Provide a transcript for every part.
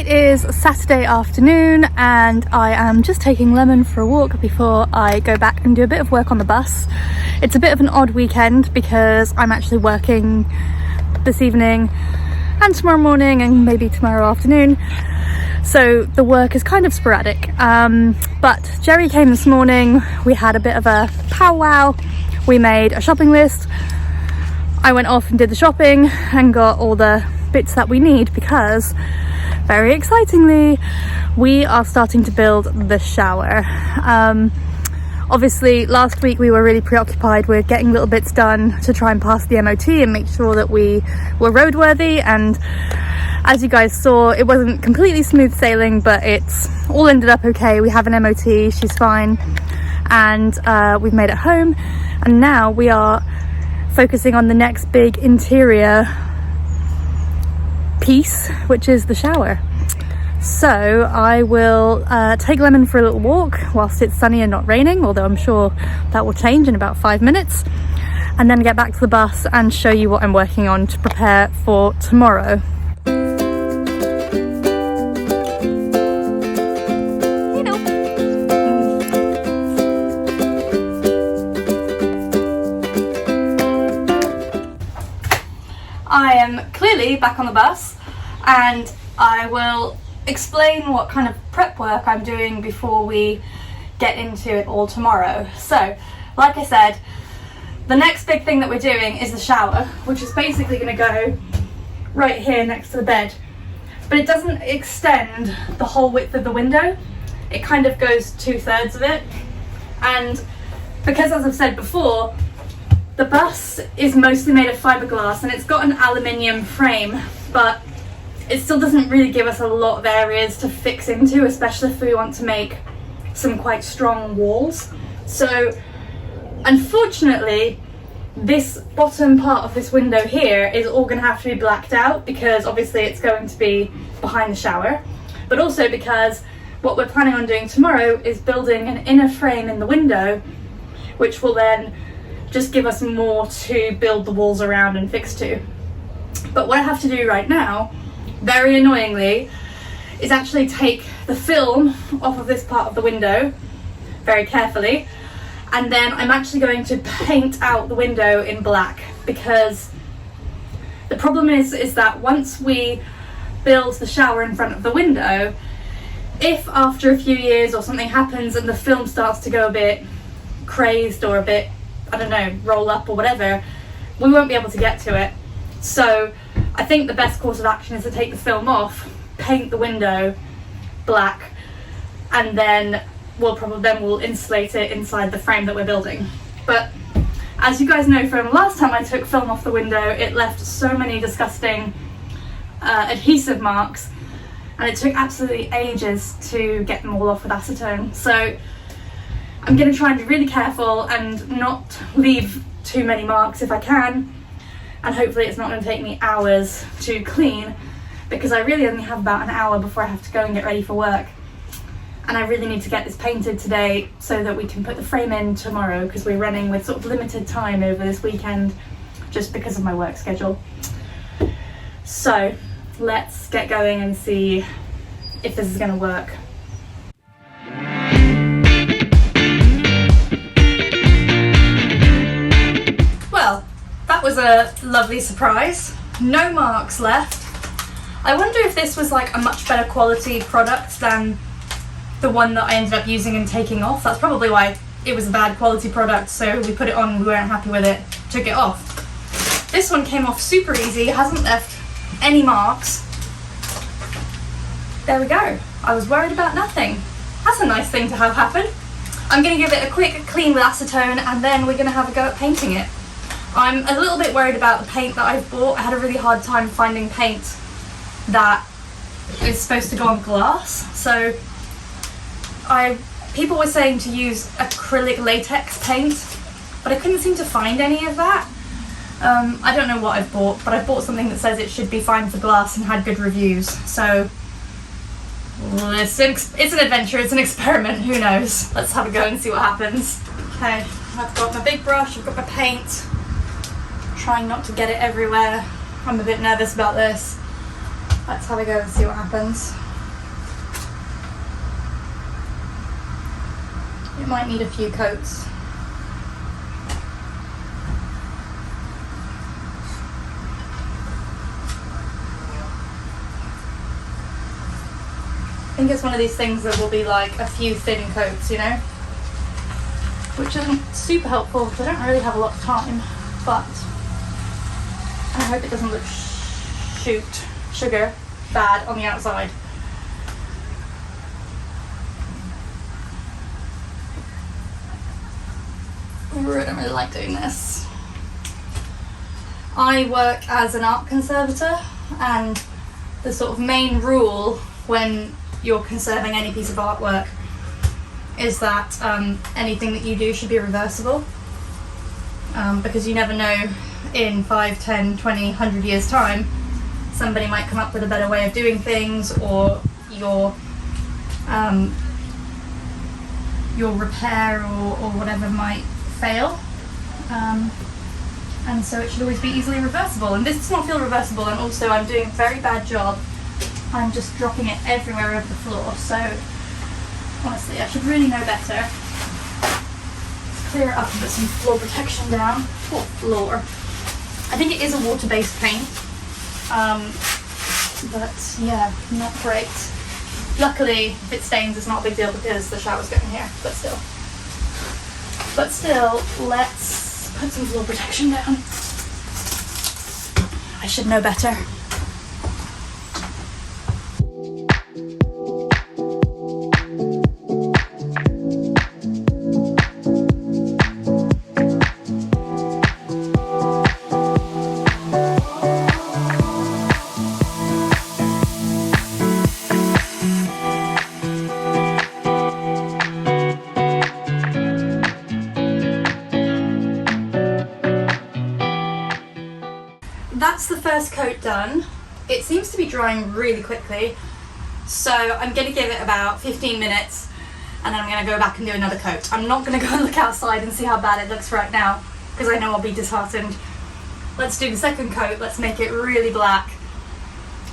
It is Saturday afternoon and I am just taking Lemon for a walk before I go back and do a bit of work on the bus. It's a bit of an odd weekend because I'm actually working this evening and tomorrow morning and maybe tomorrow afternoon, so the work is kind of sporadic. But Jerry came this morning, we had a bit of a powwow, we made a shopping list. I went off and did the shopping and got all the bits that we need because, very excitingly, we are starting to build the shower. Obviously last week we were really preoccupied with getting little bits done to try and pass the MOT and make sure that we were roadworthy, and as you guys saw, it wasn't completely smooth sailing, but it's all ended up okay. We have an MOT, she's fine, and we've made it home, and now we are focusing on the next big interior piece, which is the shower. So I will take Lemon for a little walk whilst it's sunny and not raining, although I'm sure that will change in about 5 minutes, and then get back to the bus and show you what I'm working on to prepare for tomorrow. I am clearly back on the bus and I will explain what kind of prep work I'm doing before we get into it all tomorrow. So, like I said, the next big thing that we're doing is the shower, which is basically going to go right here next to the bed. But it doesn't extend the whole width of the window, it kind of goes 2/3 of it. And because, as I've said before, the bus is mostly made of fiberglass and it's got an aluminium frame, but it still doesn't really give us a lot of areas to fix into, especially if we want to make some quite strong walls. So unfortunately, this bottom part of this window here is all going to have to be blacked out because obviously it's going to be behind the shower, but also because what we're planning on doing tomorrow is building an inner frame in the window, which will then just give us more to build the walls around and fix to. But what I have to do right now, very annoyingly, is actually take the film off of this part of the window very carefully, and then I'm actually going to paint out the window in black, because the problem is that once we build the shower in front of the window, if after a few years or something happens and the film starts to go a bit crazed or a bit, I don't know, roll up or whatever, we won't be able to get to it. So I think the best course of action is to take the film off, paint the window black, and then we'll insulate it inside the frame that we're building. But as you guys know from last time I took film off the window, it left so many disgusting adhesive marks, and it took absolutely ages to get them all off with acetone. So I'm going to try and be really careful and not leave too many marks if I can, and hopefully it's not going to take me hours to clean, because I really only have about an hour before I have to go and get ready for work, and I really need to get this painted today so that we can put the frame in tomorrow, because we're running with sort of limited time over this weekend just because of my work schedule. So let's get going and see if this is going to work. Well, that was a lovely surprise. No marks left. I wonder if this was like a much better quality product than the one that I ended up using and taking off. That's probably why it was a bad quality product, so we put it on, we weren't happy with it, took it off. This one came off super easy, hasn't left any marks. There we go. I was worried about nothing. That's a nice thing to have happen. I'm going to give it a quick clean with acetone, and then we're going to have a go at painting it. I'm a little bit worried about the paint that I've bought. I had a really hard time finding paint that is supposed to go on glass. So people were saying to use acrylic latex paint, but I couldn't seem to find any of that. I don't know what I've bought, but I bought something that says it should be fine for glass and had good reviews. So it's an adventure, it's an experiment, who knows. Let's have a go and see what happens. Okay, I've got my big brush, I've got my paint. Trying not to get it everywhere. I'm a bit nervous about this. Let's have a go and see what happens. It might need a few coats. I think it's one of these things that will be like a few thin coats, you know, which isn't super helpful because I don't really have a lot of time, but I hope it doesn't look sugar bad on the outside. Ooh, I don't really like doing this. I work as an art conservator, and the sort of main rule when you're conserving any piece of artwork is that anything that you do should be reversible, because you never know, in 5, 10, 20, 100 years time somebody might come up with a better way of doing things, or your repair or whatever might fail, and so it should always be easily reversible. And this does not feel reversible, and also I'm doing a very bad job. I'm just dropping it everywhere over the floor, so honestly I should really know better. Let's clear it up and put some floor protection down. Oh, floor. I think it is a water-based paint, but yeah, not great. Luckily, if it stains, it's not a big deal because the shower's going here, but still. Let's put some floor protection down. I should know better. That's the first coat done. It seems to be drying really quickly, so I'm going to give it about 15 minutes and then I'm going to go back and do another coat. I'm not going to go and look outside and see how bad it looks right now because I know I'll be disheartened. Let's do the second coat, let's make it really black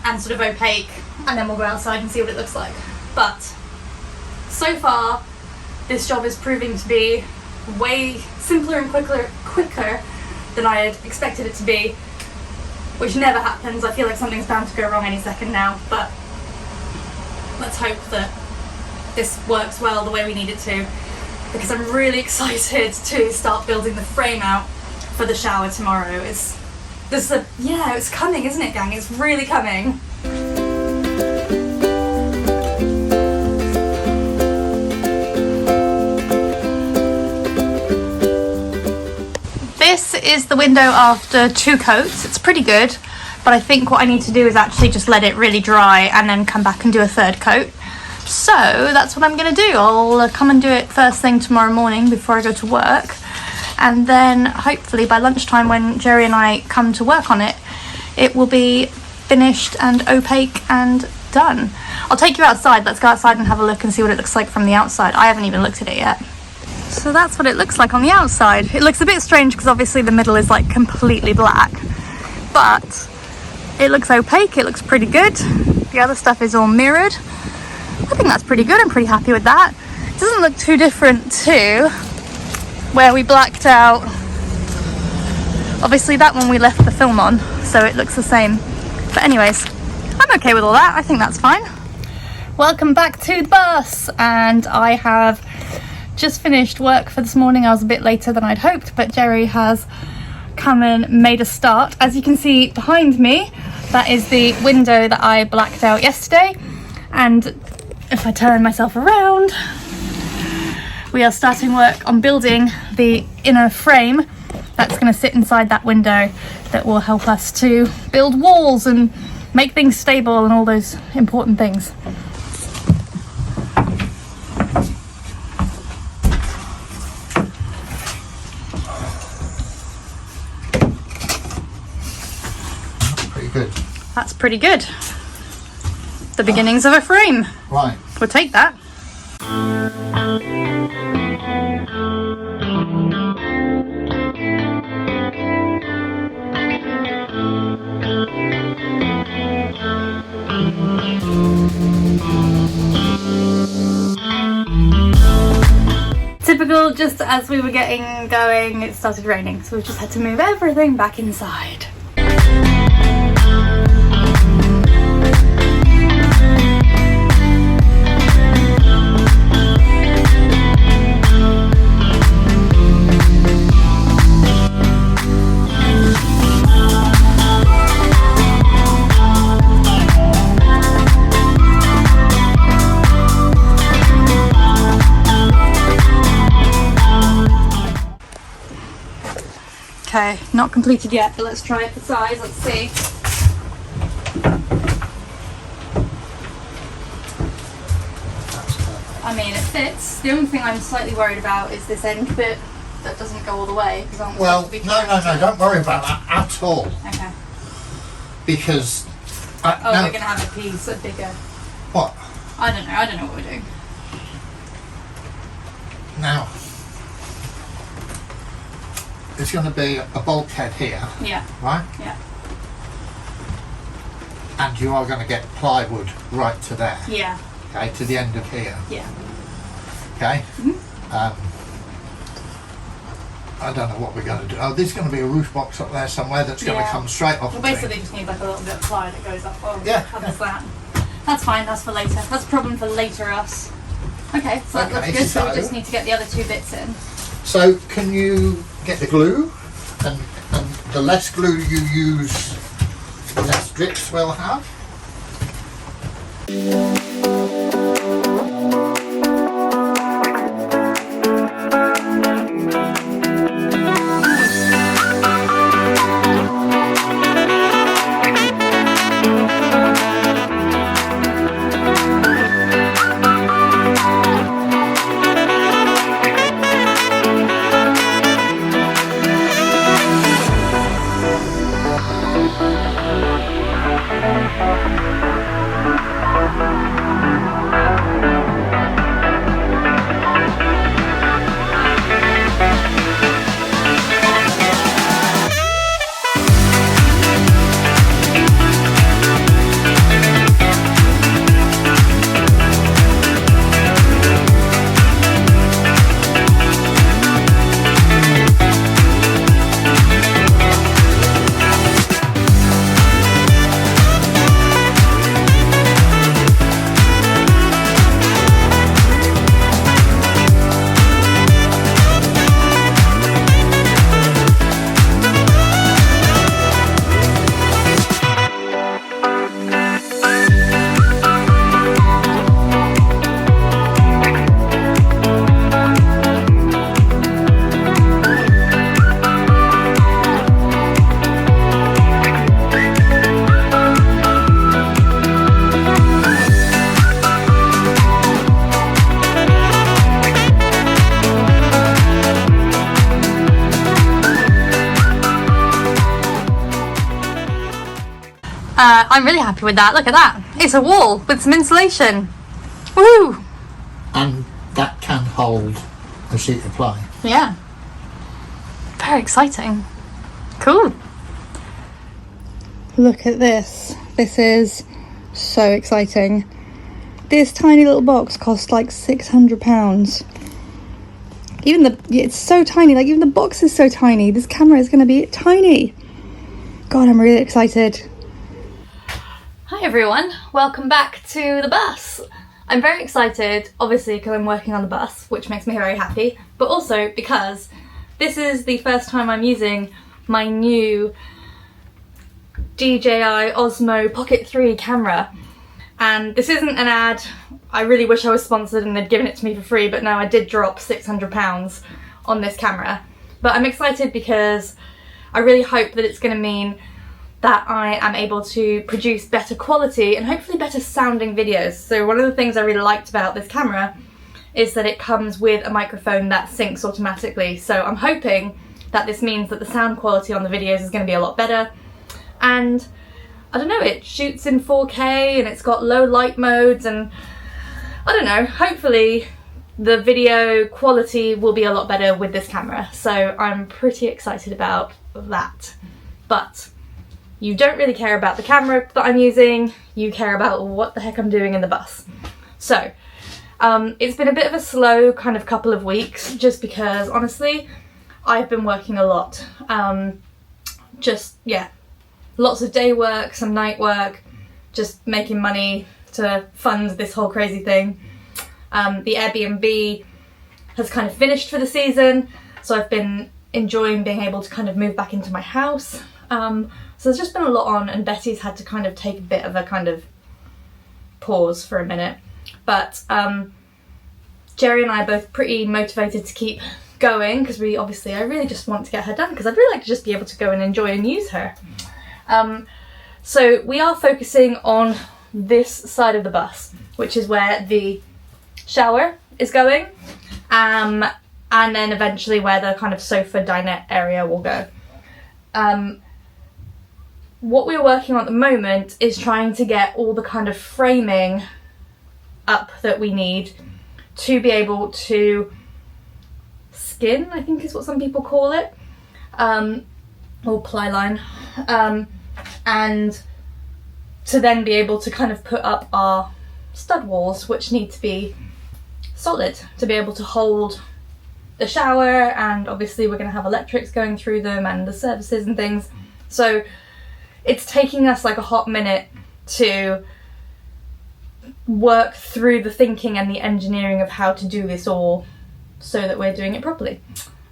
and sort of opaque, and then we'll go outside and see what it looks like. But so far this job is proving to be way simpler and quicker than I had expected it to be, which never happens. I feel like something's bound to go wrong any second now, but let's hope that this works well the way we need it to, because I'm really excited to start building the frame out for the shower tomorrow. It's coming, isn't it, gang? It's really coming. This is the window after 2 coats. It's pretty good, but I think what I need to do is actually just let it really dry and then come back and do a 3rd coat. So that's what I'm going to do. I'll come and do it first thing tomorrow morning before I go to work, and then hopefully by lunchtime when Jerry and I come to work on it, it will be finished and opaque and done. I'll take you outside. Let's go outside and have a look and see what it looks like from the outside. I haven't even looked at it yet. So that's what it looks like on the outside. It looks a bit strange because obviously the middle is like completely black, but it looks opaque, it looks pretty good. The other stuff is all mirrored. I think that's pretty good, I'm pretty happy with that. It doesn't look too different to where we blacked out. Obviously that one we left the film on, so it looks the same. But anyways, I'm okay with all that, I think that's fine. Welcome back to the bus, and I have just finished work for this morning. I was a bit later than I'd hoped, but Jerry has come and made a start. As you can see behind me, that is the window that I blacked out yesterday, and if I turn myself around, we are starting work on building the inner frame that's going to sit inside that window that will help us to build walls and make things stable and all those important things. Good. That's pretty good. The beginnings of a frame. Right. We'll take that. typical, just as we were getting going, it started raining, so we just had to move everything back inside. Okay, not completed yet, but let's try it for size, let's see. I mean, it fits. The only thing I'm slightly worried about is this end bit that doesn't go all the way. Well, no, don't worry about that at all. Okay. Because... we're going to have a piece of bigger... What? I don't know what we're doing. Now, there's going to be a bulkhead here, Yeah. right? Yeah. And you are going to get plywood right to there. Yeah. Okay, to the end of here. Yeah. Okay? Mm-hmm. I don't know what we're going to do. Oh, there's going to be a roof box up there somewhere that's going to come straight off Well, the tree. basically just need like a little bit of ply that goes up. Oh, Yeah. Covers that. That's fine, that's for later. That's a problem for later us. Okay, so that looks good, so we just need to get the other two bits in. So can you get the glue? And the less glue you use, the less drips we'll have. I'm really happy with that. Look at that. It's a wall with some insulation. Woo! And that can hold a sheet of ply. Yeah. Very exciting. Cool. Look at this. This is so exciting. This tiny little box cost like £600. It's so tiny, like even the box is so tiny. This camera is going to be tiny. God, I'm really excited. Hi everyone, welcome back to the bus. I'm very excited, obviously because I'm working on the bus, which makes me very happy, but also because this is the first time I'm using my new DJI Osmo Pocket 3 camera. And this isn't an ad. I really wish I was sponsored and they'd given it to me for free, but no, I did drop £600 on this camera. But I'm excited because I really hope that it's going to mean that I am able to produce better quality and hopefully better sounding videos. So one of the things I really liked about this camera is that it comes with a microphone that syncs automatically. So I'm hoping that this means that the sound quality on the videos is going to be a lot better. And I don't know, it shoots in 4K and it's got low light modes, and I don't know, hopefully the video quality will be a lot better with this camera. So I'm pretty excited about that. But you don't really care about the camera that I'm using, you care about what the heck I'm doing in the bus. So It's been a bit of a slow kind of couple of weeks, just because honestly I've been working a lot. Lots of day work, some night work, just making money to fund this whole crazy thing. The Airbnb has kind of finished for the season, so I've been enjoying being able to kind of move back into my house. So there's just been a lot on, and Betty's had to kind of take a bit of a kind of pause for a minute. But Jerry and I are both pretty motivated to keep going, because I really just want to get her done, because I'd really like to just be able to go and enjoy and use her. So we are focusing on this side of the bus, which is where the shower is going, and then eventually where the kind of sofa dinette area will go. What we're working on at the moment is trying to get all the kind of framing up that we need to be able to skin, I think is what some people call it, or ply line, and to then be able to kind of put up our stud walls, which need to be solid to be able to hold the shower, and obviously we're going to have electrics going through them and the services and things. So it's taking us like a hot minute to work through the thinking and the engineering of how to do this all so that we're doing it properly.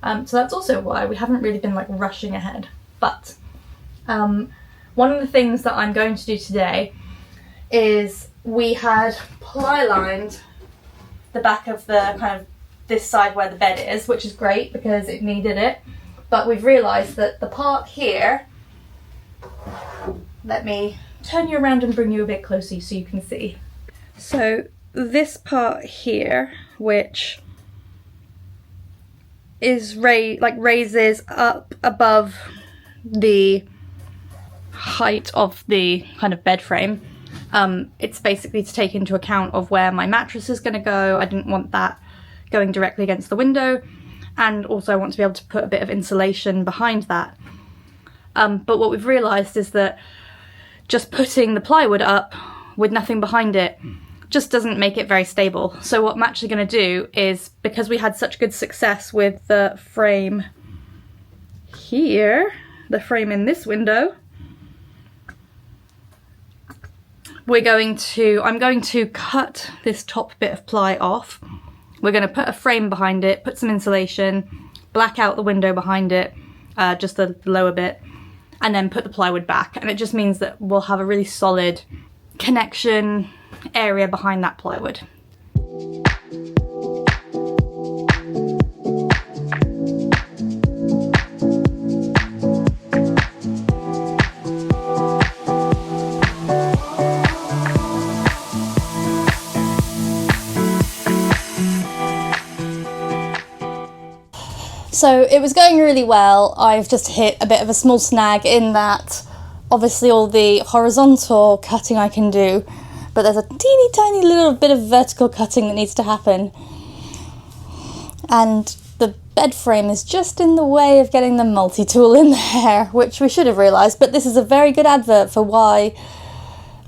So that's also why we haven't really been like rushing ahead. But one of the things that I'm going to do today is we had ply lined the back of the kind of this side where the bed is, which is great because it needed it. But we've realised that the part here, let me turn you around and bring you a bit closer so you can see. So this part here, which is raises up above the height of the kind of bed frame. It's basically to take into account of where my mattress is going to go. I didn't want that going directly against the window, and also I want to be able to put a bit of insulation behind that. But what we've realised is that just putting the plywood up with nothing behind it just doesn't make it very stable. So what I'm actually going to do is, because we had such good success with the frame here, the frame in this window, I'm going to cut this top bit of ply off. We're going to put a frame behind it, put some insulation, black out the window behind it, just the lower bit, and then put the plywood back. And it just means that we'll have a really solid connection area behind that plywood. So it was going really well. I've just hit a bit of a small snag in that obviously all the horizontal cutting I can do, but there's a teeny tiny little bit of vertical cutting that needs to happen. And the bed frame is just in the way of getting the multi-tool in there, which we should have realised, but this is a very good advert for why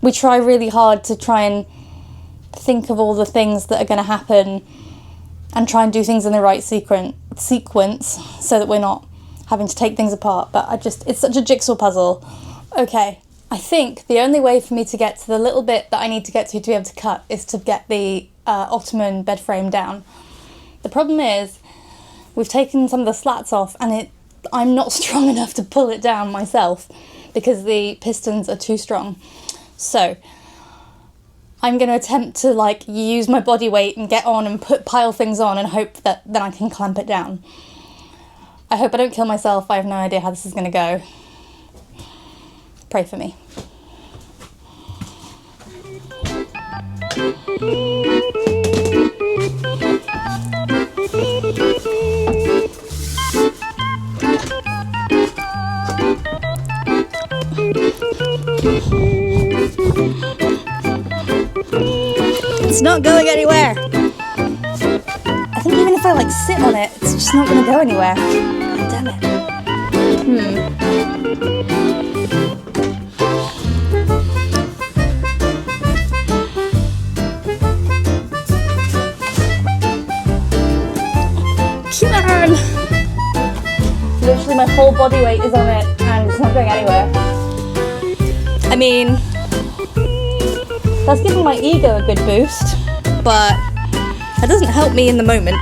we try really hard to try and think of all the things that are going to happen and try and do things in the right sequence so that we're not having to take things apart. But it's such a jigsaw puzzle. Okay, I think the only way for me to get to the little bit that I need to get to be able to cut is to get the ottoman bed frame down. The problem is we've taken some of the slats off, and I'm not strong enough to pull it down myself because the pistons are too strong. So I'm going to attempt to use my body weight and get on and pile things on and hope that then I can clamp it down. I hope I don't kill myself. I have no idea how this is going to go. Pray for me. It's not going anywhere. I think even if I sit on it, it's just not going to go anywhere. God damn it. whole body weight is on it and it's not going anywhere. I mean, that's giving my ego a good boost, but that doesn't help me in the moment.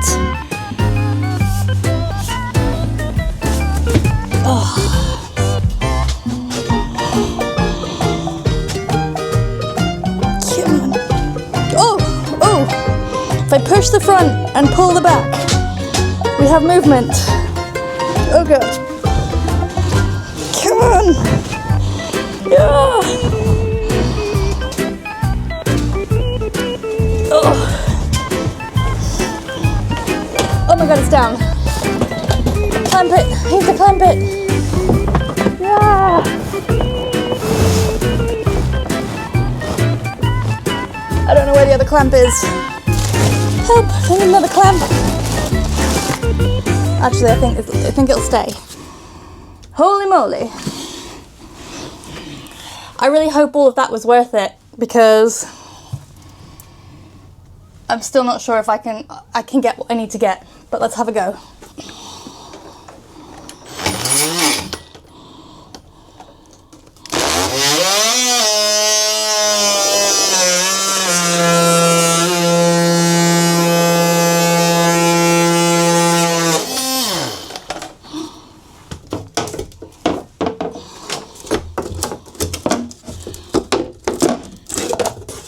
Oh. Come on. Oh! If I push the front and pull the back, we have movement. Oh god. Come on! Yeah. Oh my god, it's down. Clamp it. I need to clamp it. Yeah. I don't know where the other clamp is. Help! I need another clamp. Actually, I think it'll stay. Holy moly! I really hope all of that was worth it, because I'm still not sure if I can get what I need to get, but let's have a go.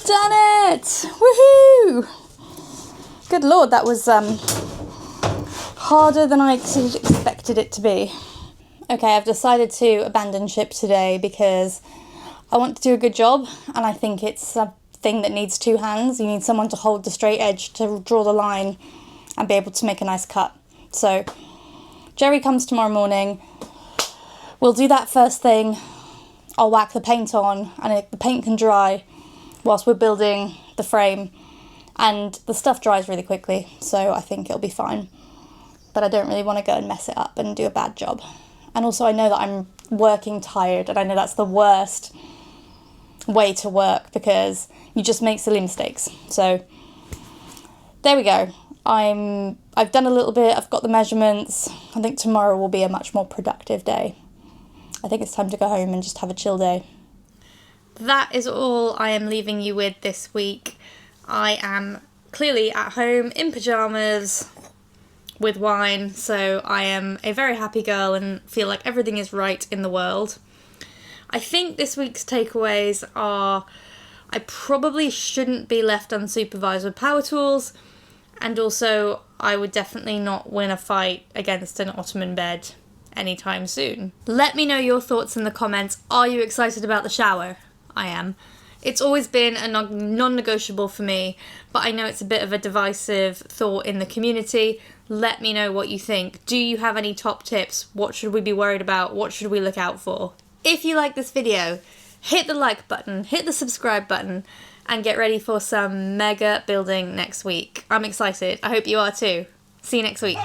Done it! Woohoo! Good lord, that was harder than I expected it to be. Okay, I've decided to abandon ship today because I want to do a good job, and I think it's a thing that needs two hands. You need someone to hold the straight edge, to draw the line and be able to make a nice cut. So Jerry comes tomorrow morning. We'll do that first thing. I'll whack the paint on, and the paint can dry whilst we're building the frame, and the stuff dries really quickly, so I think it'll be fine. But I don't really want to go and mess it up and do a bad job. And also I know that I'm working tired, and I know that's the worst way to work because you just make silly mistakes. So there we go. I've done a little bit, I've got the measurements. I think tomorrow will be a much more productive day. I think it's time to go home and just have a chill day. That is all I am leaving you with this week. I am clearly at home in pyjamas with wine, so I am a very happy girl and feel like everything is right in the world. I think this week's takeaways are I probably shouldn't be left unsupervised with power tools, and also I would definitely not win a fight against an ottoman bed anytime soon. Let me know your thoughts in the comments. Are you excited about the shower? I am. It's always been a non-negotiable for me, but I know it's a bit of a divisive thought in the community. Let me know what you think. Do you have any top tips? What should we be worried about? What should we look out for? If you like this video, hit the like button, hit the subscribe button, and get ready for some mega building next week. I'm excited. I hope you are too. See you next week.